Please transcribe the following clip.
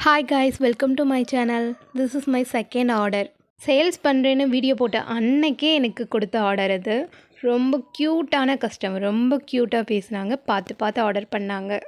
Hi guys, welcome to my channel. This is my second order. Sales பண்ணுறேன்னு video போட்ட அன்னைக்கே எனக்கு கொடுத்த ஆர்டர் அது. ரொம்ப க்யூட்டான கஸ்டமர், ரொம்ப க்யூட்டாக பேசுனாங்க, பார்த்து பார்த்து ஆர்டர் பண்ணாங்க.